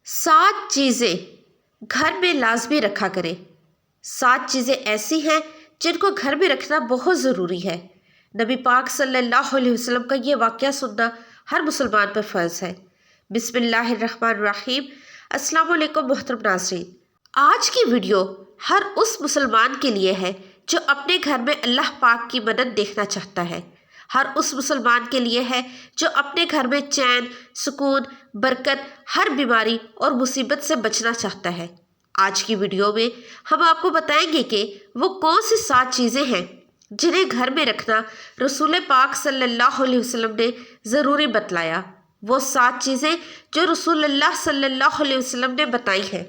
7 चीज़ें घर में लाजमी रखा करें। 7 चीज़ें ऐसी हैं जिनको घर में रखना बहुत ज़रूरी है। नबी पाक सल्लल्लाहु अलैहि वसल्लम का ये वाक़या सुनना हर मुसलमान पर फ़र्ज़ है। बिस्मिल्लाहिर्रहमानिर्रहीम। अस्सलाम वालेकुम मोहतरम नाज़रीन। आज की वीडियो हर उस मुसलमान के लिए है जो अपने घर में अल्लाह पाक की मदद देखना चाहता है। हर उस मुसलमान के लिए है जो अपने घर में चैन, सुकून, बरकत, हर बीमारी और मुसीबत से बचना चाहता है। आज की वीडियो में हम आपको बताएंगे कि वो कौन सी 7 चीज़ें हैं जिन्हें घर में रखना रसूल पाक सल्लल्लाहु अलैहि वसल्लम ने ज़रूरी बतलाया। वो 7 चीज़ें जो रसूलुल्लाह सल्लल्लाहु अलैहि वसल्लम ने बताई हैं,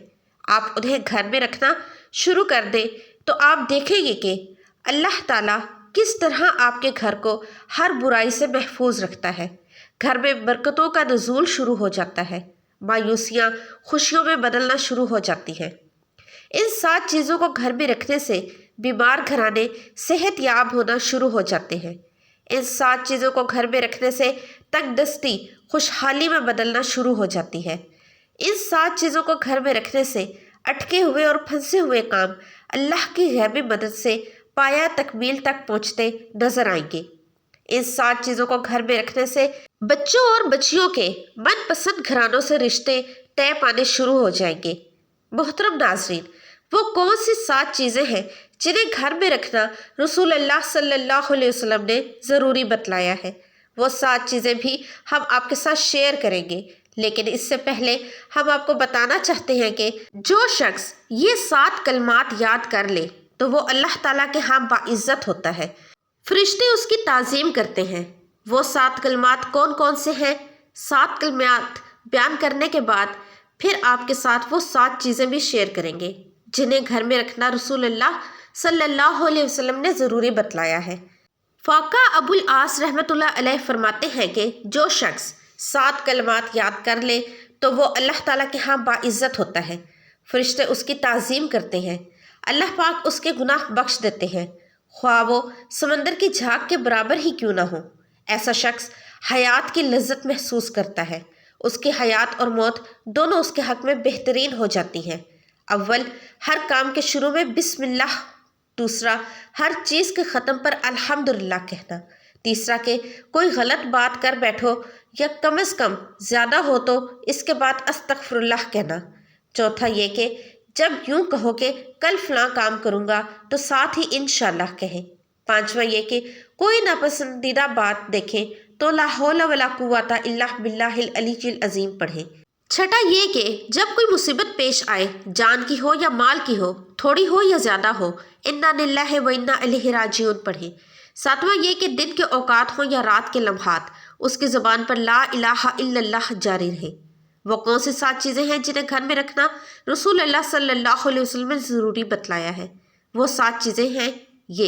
आप उन्हें घर में रखना शुरू कर दें तो आप देखेंगे कि अल्लाह ताला किस तरह आपके घर को हर बुराई से महफूज रखता है। घर में बरकतों का नुज़ूल शुरू हो जाता है, मायूसियाँ खुशियों में बदलना शुरू हो जाती हैं। इन 7 चीज़ों को घर में रखने से बीमार घराने सेहत याब होना शुरू हो जाते हैं। इन 7 चीज़ों को घर में रखने से तंगदस्ती खुशहाली में बदलना शुरू हो जाती है। इन 7 चीज़ों को घर में रखने से अटके हुए और फंसे हुए काम अल्लाह की गैबी मदद से पाया तकमील तक पहुँचते नजर आएंगे। इन 7 चीज़ों को घर में रखने से बच्चों और बच्चियों के मनपसंद घरानों से रिश्ते तय पाने शुरू हो जाएंगे। मोहतरम नाजरीन, वो कौन सी 7 चीज़ें हैं जिन्हें घर में रखना रसूलुल्लाह सल्लल्लाहु अलैहि वसल्लम ने ज़रूरी बतलाया है। वो 7 चीज़ें भी हम आपके साथ शेयर करेंगे, लेकिन इससे पहले हम आपको बताना चाहते हैं कि जो शख्स ये 7 कलमात याद कर ले तो वो अल्लाह ताला के यहाँ बाइज़्ज़त होता है, फरिश्ते उसकी ताज़ीम करते हैं। वो 7 कलमात कौन कौन से हैं? 7 कलमात बयान करने के बाद फिर आपके साथ वो 7 चीज़ें भी शेयर करेंगे जिन्हें घर में रखना रसूलुल्लाह सल्लल्लाहु अलैहि वसल्लम ने ज़रूरी बतलाया है। फ़ाका अबुल आस रहमतुल्लाह अलैह फरमाते हैं कि जो शख्स 7 कलमात याद कर ले तो वो अल्लाह ताला के यहाँ बाइज़्ज़त होता है, फरिश्ते उसकी ताज़ीम करते हैं, अल्लाह पाक उसके गुनाह बख्श देते हैं, ख्वाह वो समंदर की झाग के बराबर ही क्यों ना हो। ऐसा शख्स हयात की लज्जत महसूस करता है, उसकी हयात और मौत दोनों उसके हक़ में बेहतरीन हो जाती हैं। अव्वल, हर काम के शुरू में बिस्मिल्लाह। दूसरा, हर चीज़ के ख़त्म पर अल्हम्दुलिल्लाह कहना। तीसरा कि कोई गलत बात कर बैठो या कम अज़ कम ज़्यादा हो तो इसके बाद अस्तग़फिरुल्लाह कहना। चौथा ये कि जब यूँ कहो कि कल फ़लाँ काम करूँगा तो साथ ही इंशाअल्लाह कहें। पाँचवा ये कि कोई नापसंदीदा बात देखें तो ला हौला वला कुव्वता इल्ला बिल्लाहिल अलीय्यिल अज़ीम पढ़ें। छठा ये कि जब कोई मुसीबत पेश आए, जान की हो या माल की हो, थोड़ी हो या ज़्यादा हो, इन्ना लिल्लाहि व इन्ना इलैहि राजिऊन पढ़ें। सातवां ये कि दिन के औकात हों या रात के लम्हात, उसकी ज़बान पर ला इलाहा इल्लल्लाह जारी रहे। वो कौन सी 7 चीज़ें हैं जिन्हें घर में रखना रसूलुल्लाह सल्लल्लाहु अलैहि वसल्लम ने ज़रूरी बतलाया है? वो 7 चीज़ें हैं ये।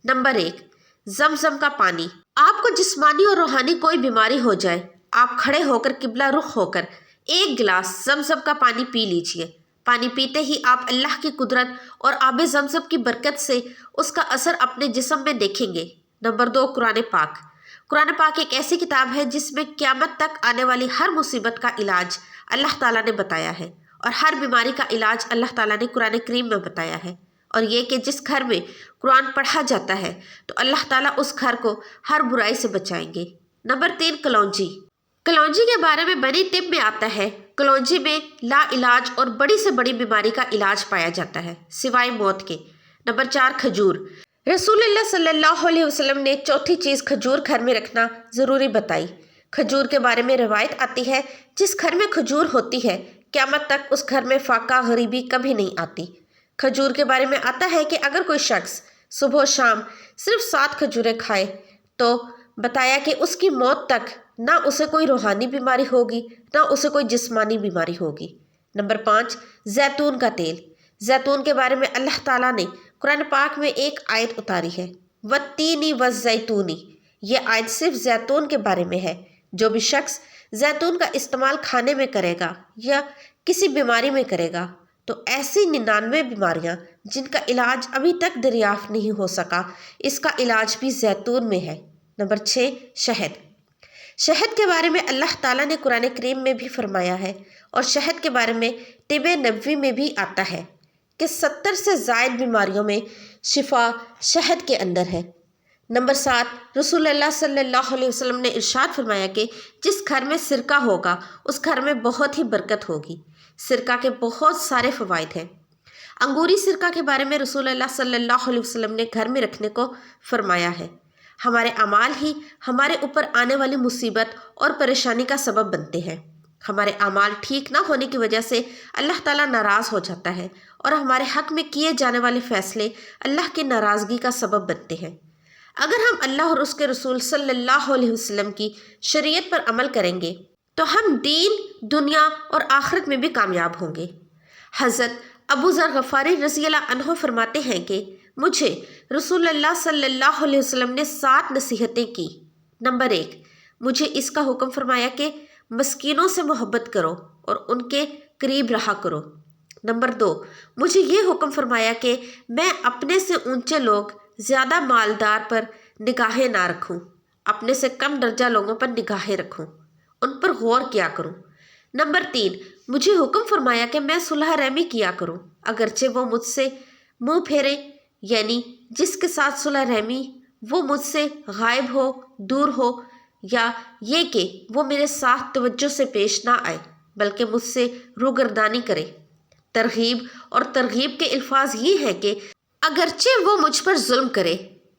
नंबर 1, ज़मज़म का पानी। आपको जिस्मानी और रूहानी कोई बीमारी हो जाए, आप खड़े होकर किबला रुख होकर 1 गिलास ज़मज़म का पानी पी लीजिए। पानी पीते ही आप अल्लाह की कुदरत और आब ज़मज़म की बरकत से उसका असर अपने जिस्म में देखेंगे। नंबर 2, कुरान पाक। कुरान पाक एक ऐसी किताब है जिसमें क़यामत तक आने वाली हर मुसीबत का इलाज अल्लाह ताला ने बताया है और हर बीमारी का इलाज अल्लाह ताला ने कुरान करीम में बताया है। और ये कि जिस घर में कुरान पढ़ा जाता है तो अल्लाह ताला उस घर को हर बुराई से बचाएंगे। नंबर 3, कलौंजी। कलौंजी के बारे में बनी तिब में आता है, कलौंजी में ला इलाज और बड़ी से बड़ी बीमारी का इलाज पाया जाता है सिवाय मौत के। नंबर 4, खजूर। रसूलुल्लाह सल्लल्लाहु अलैहि वसल्लम ने चौथी चीज़ खजूर घर में रखना ज़रूरी बताई। खजूर के बारे में रिवायत आती है, जिस घर में खजूर होती है क़यामत तक उस घर में फाका गरीबी कभी नहीं आती। खजूर के बारे में आता है कि अगर कोई शख्स सुबह शाम सिर्फ 7 खजूरें खाए तो बताया कि उसकी मौत तक ना उसे कोई रूहानी बीमारी होगी ना उसे कोई जिस्मानी बीमारी होगी। नंबर 5, जैतून का तेल। जैतून के बारे में अल्लाह ताला ने कुरान पाक में एक आयत उतारी है, वत्तीनी व जैतूनी। ये आयत सिर्फ जैतून के बारे में है। जो भी शख्स जैतून का इस्तेमाल खाने में करेगा या किसी बीमारी में करेगा तो ऐसी 99 बीमारियां जिनका इलाज अभी तक दरियाफ्त नहीं हो सका, इसका इलाज भी जैतून में है। नंबर 6, शहद। شہد کے بارے میں اللہ تعالیٰ نے قرآن کریم میں بھی فرمایا ہے اور شہد کے بارے میں طب نبوی میں بھی آتا ہے کہ 70 سے زائد بیماریوں میں شفا شہد کے اندر ہے۔ نمبر 7، رسول اللہ صلی اللہ علیہ وسلم نے ارشاد فرمایا کہ جس گھر میں سرکہ ہوگا اس گھر میں بہت ہی برکت ہوگی۔ سرکہ کے بہت سارے فوائد ہیں۔ انگوری سرکہ کے بارے میں رسول اللہ صلی اللہ علیہ وسلم نے گھر میں رکھنے کو فرمایا ہے۔ ہمارے اعمال ہی ہمارے اوپر آنے والی مصیبت اور پریشانی کا سبب بنتے ہیں۔ ہمارے اعمال ٹھیک نہ ہونے کی وجہ سے اللہ تعالیٰ ناراض ہو جاتا ہے اور ہمارے حق میں کیے جانے والے فیصلے اللہ کی ناراضگی کا سبب بنتے ہیں۔ اگر ہم اللہ اور اس کے رسول صلی اللہ علیہ وسلم کی شریعت پر عمل کریں گے تو ہم دین، دنیا اور آخرت میں بھی کامیاب ہوں گے۔ حضرت ابو ذر غفاری رضی اللہ عنہ فرماتے ہیں کہ مجھے رسول اللہ صلی اللہ علیہ وسلم نے 7 نصیحتیں کی۔ نمبر 1، مجھے اس کا حکم فرمایا کہ مسکینوں سے محبت کرو اور ان کے قریب رہا کرو۔ نمبر 2، مجھے یہ حکم فرمایا کہ میں اپنے سے اونچے لوگ زیادہ مالدار پر نگاہیں نہ رکھوں، اپنے سے کم درجہ لوگوں پر نگاہیں رکھوں، ان پر غور کیا کروں۔ نمبر 3، مجھے حکم فرمایا کہ میں صلح رحمی کیا کروں اگرچہ وہ مجھ سے منہ پھیرے، یعنی جس کے ساتھ صلح رحمی وہ مجھ سے غائب ہو، دور ہو، یا یہ کہ وہ میرے ساتھ توجہ سے پیش نہ آئے بلکہ مجھ سے روگردانی کرے۔ ترغیب اور ترغیب کے الفاظ یہ ہیں کہ اگرچہ وہ مجھ پر ظلم کرے،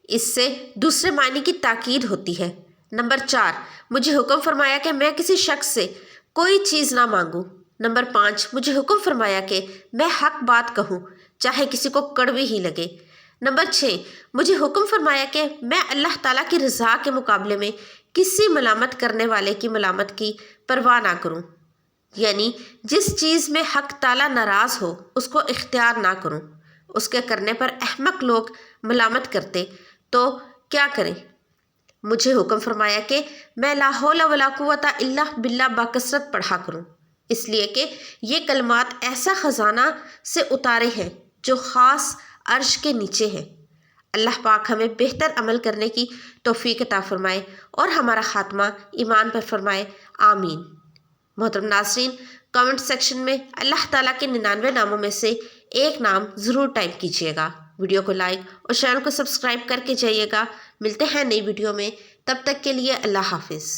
اس سے دوسرے معنی کی تاکید ہوتی ہے۔ نمبر 4، مجھے حکم فرمایا کہ میں کسی شخص سے کوئی چیز نہ مانگوں۔ نمبر 5، مجھے حکم فرمایا کہ میں حق بات کہوں چاہے کسی کو کڑوی ہی لگے۔ نمبر 6، مجھے حکم فرمایا کہ میں اللہ تعالیٰ کی رضا کے مقابلے میں کسی ملامت کرنے والے کی ملامت کی پرواہ نہ کروں، یعنی جس چیز میں حق تعالیٰ ناراض ہو اس کو اختیار نہ کروں۔ اس کے کرنے پر احمق لوگ ملامت کرتے تو کیا کریں؟ مجھے حکم فرمایا کہ میں لا حول ولا قوت الا باللہ بکثرت پڑھا کروں، اس لیے کہ یہ کلمات ایسا خزانہ سے اتارے ہیں جو خاص عرش کے نیچے ہیں۔ اللہ پاک ہمیں بہتر عمل کرنے کی توفیق عطا فرمائے اور ہمارا خاتمہ ایمان پر فرمائے، آمین۔ محترم ناظرین، کامنٹ سیکشن میں اللہ تعالیٰ کے 99 ناموں میں سے ایک نام ضرور ٹائپ کیجیے گا۔ ویڈیو کو لائک اور چینل کو سبسکرائب کر کے جائیے گا۔ ملتے ہیں نئی ویڈیو میں، تب تک کے لیے اللہ حافظ۔